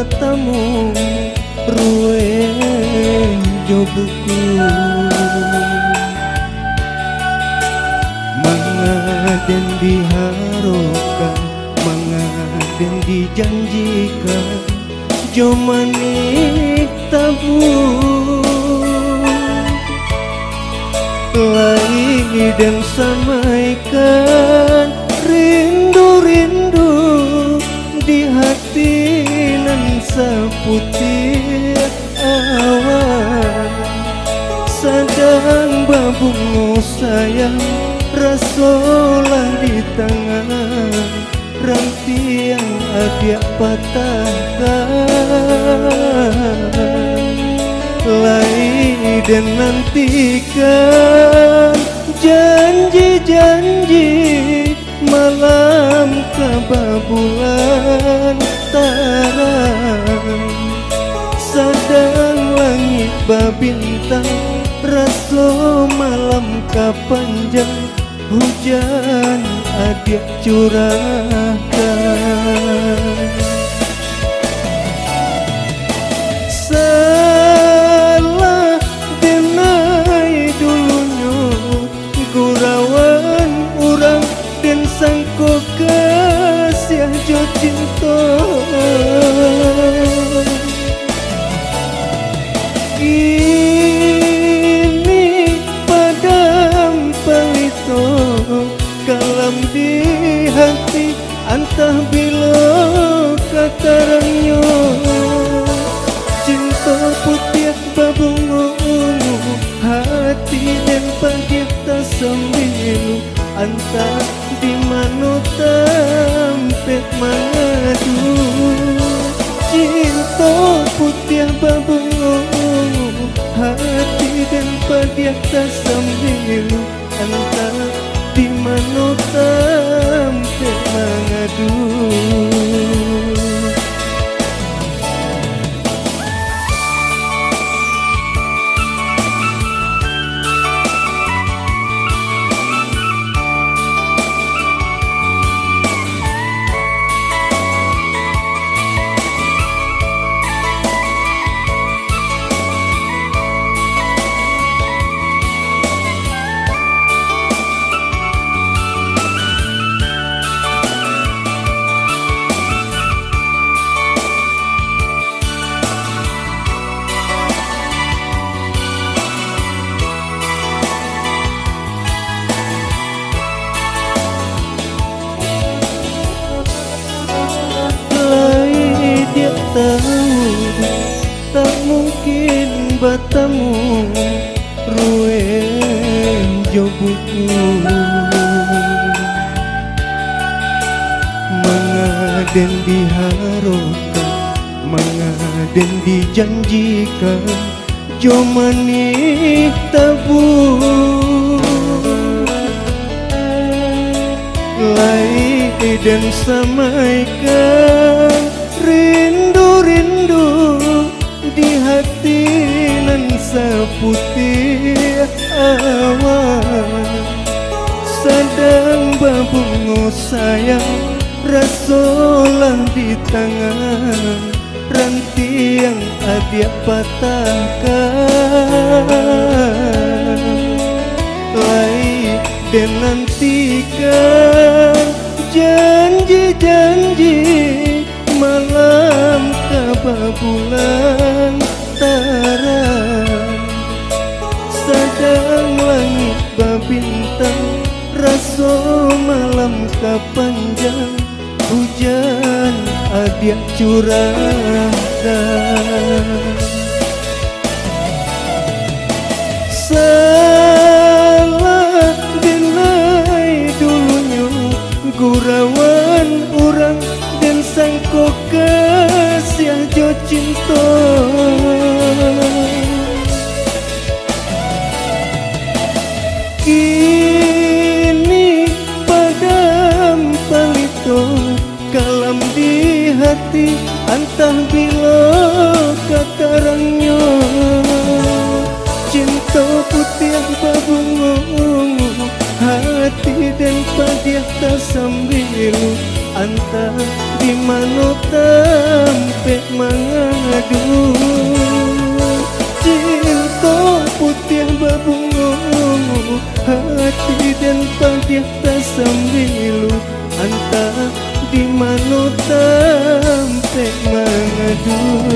batamu rueng jo buku mangaden diharokan mangaden dijanjikan jo manik tabu lagi dan samaikan rindu-rindu di hati nan seputih awan sedang babungu sayang rasolah di tangan rantiang adia patahkan lai dan nantikan janji-janji malam kebabulan tarang sedang langit babintang raso malam kapanjang hujan adik curahkan salah denai dulunya gurawan orang dan sangko kasih jo cinta ini padam palito kalam di hati antah bila katarangnya cinta putih babungu hati dan pagi tak sembilu antah di mana tampet mengadu cinta putih babungu hati dan pagi tak sembilu antah di mana tampet mengadu. Dia tahu tak mungkin batamu rueng jo buku mangaden diharokan mangaden dijanjikan jo manik tabu lai dan samaikan rindu-rindu di hati nan seputih awan sedang babungu sayang rasolah di tangan rantiang adia patahkan lai dan nantikan janji-janji malam kebabulan tarang sedang langit babintang raso malam kapanjang hujan adia curahkan salah denai dulunya gurawan orang dan sangko kasih jo cinta kini padam palito kalam di hati antah bila katarangnya cinta putih babungu hati dan padiah tak sambil antah di mana tampek sembilu, antah di manu tempe mengadu.